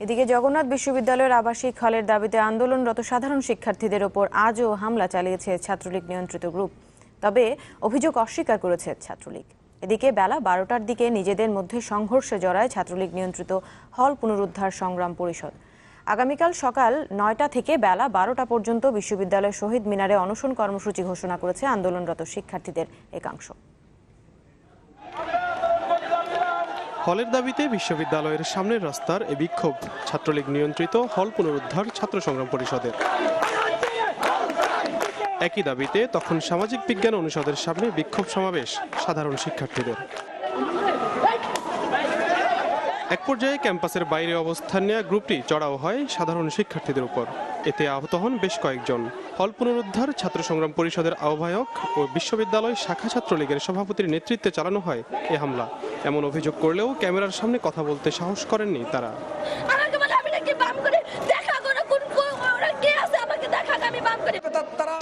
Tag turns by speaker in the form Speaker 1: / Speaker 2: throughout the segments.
Speaker 1: এদিকে জগন্নাথ বিশ্ববিদ্যালয়ের আবাসিক হলের দাবিতে আন্দোলনরত সাধারণ শিক্ষার্থীদের ওপর আজও হামলা চালিয়েছে ছাত্রলীগ নিয়ন্ত্রিত গ্রুপ। তবে অভিযোগ অস্বীকার করেছে ছাত্রলীগ। এদিকে বেলা 12টার দিকে নিজেদের মধ্যে সংঘর্ষে জড়ায় ছাত্রলীগ নিয়ন্ত্রিত হল পুনরুদ্ধার সংগ্রাম পরিষদ। আগামীকাল সকাল 9টা থেকে বেলা 12টা পর্যন্ত বিশ্ববিদ্যালয়ের শহীদ মিনারে অনশন কর্মসূচি ঘোষণা করেছে আন্দোলনরত শিক্ষার্থীদের একাংশ।
Speaker 2: হলের দাবিতে বিশ্ববিদ্যালয়ের সামনের রাস্তার এ বিক্ষোভ ছাত্রলীগ নিয়ন্ত্রিত হল পুনরুদ্ধার ছাত্র সংগ্রাম পরিষদের। একই দাবিতে তখন সামাজিক বিজ্ঞান অনুষদের সামনে বিক্ষোভ সমাবেশ সাধারণ শিক্ষার্থীদের। এক পর্যায়ে ক্যাম্পাসের বাইরে অবস্থান নেওয়া গ্রুপটি চড়াও হয় সাধারণ শিক্ষার্থীদের উপর। এতে আহত হন বেশ কয়েকজন। হল পুনরুদ্ধার ছাত্র সংগ্রাম পরিষদের আহ্বায়ক ও বিশ্ববিদ্যালয় শাখা ছাত্রলীগের সভাপতির নেতৃত্বে চালানো হয় এ হামলা। এমন অভিযোগ করলেও ক্যামেরার সামনে কথা বলতে সাহস করেননি তারা।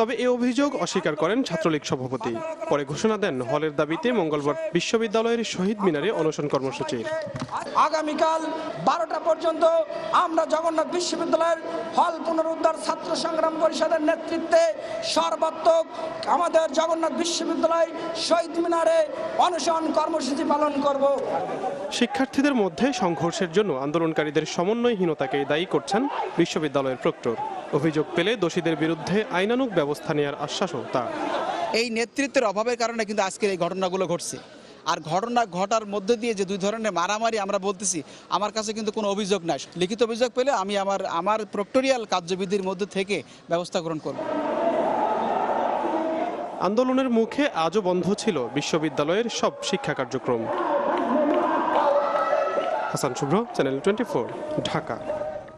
Speaker 2: তবে এ অভিযোগ অস্বীকার করেন ছাত্রলীগ সভাপতি। পরে ঘোষণা দেন হলের দাবিতে মঙ্গলবার বিশ্ববিদ্যালয়ের শহীদ মিনারে অনশন কর্মসূচি।
Speaker 3: আগামীকাল 12টা পর্যন্ত আমরা জগন্নাথ বিশ্ববিদ্যালয়ের হল পুনরুদ্ধার ছাত্র সংগ্রাম পরিষদের নেতৃত্বে সর্বাত্মক আমাদের জগন্নাথ বিশ্ববিদ্যালয় শহীদ মিনারে অনশন কর্মসূচি পালন করব।
Speaker 2: শিক্ষার্থীদের মধ্যে সংঘর্ষের জন্য আন্দোলনকারীদের সমন্বয়হীনতাকে দায়ী করছেন বিশ্ববিদ্যালয়ের প্রক্টর। অভিযোগ পেলে দোষীদের বিরুদ্ধে আইনানুগ ব্যবস্থা নেওয়ার আশ্বাসও তার।
Speaker 4: এই নেতৃত্বের অভাবের কারণে কিন্তু আজকের এই ঘটনাগুলো ঘটছে। আর ঘটনা ঘটার মধ্যে দিয়ে যে দুই ধরনের মারামারি আমরা বলতেছি, আমার কাছে কিন্তু কোনো অভিযোগ নাই। লিখিত অভিযোগ পেলে আমি আমার প্রক্টোরিয়াল কার্যবিধির মধ্যে থেকে ব্যবস্থা গ্রহণ করব।
Speaker 2: আন্দোলনের মুখে আজও বন্ধ ছিল বিশ্ববিদ্যালয়ের সব শিক্ষা কার্যক্রম। হাসান শুভ্র, চ্যানেল 24, ঢাকা।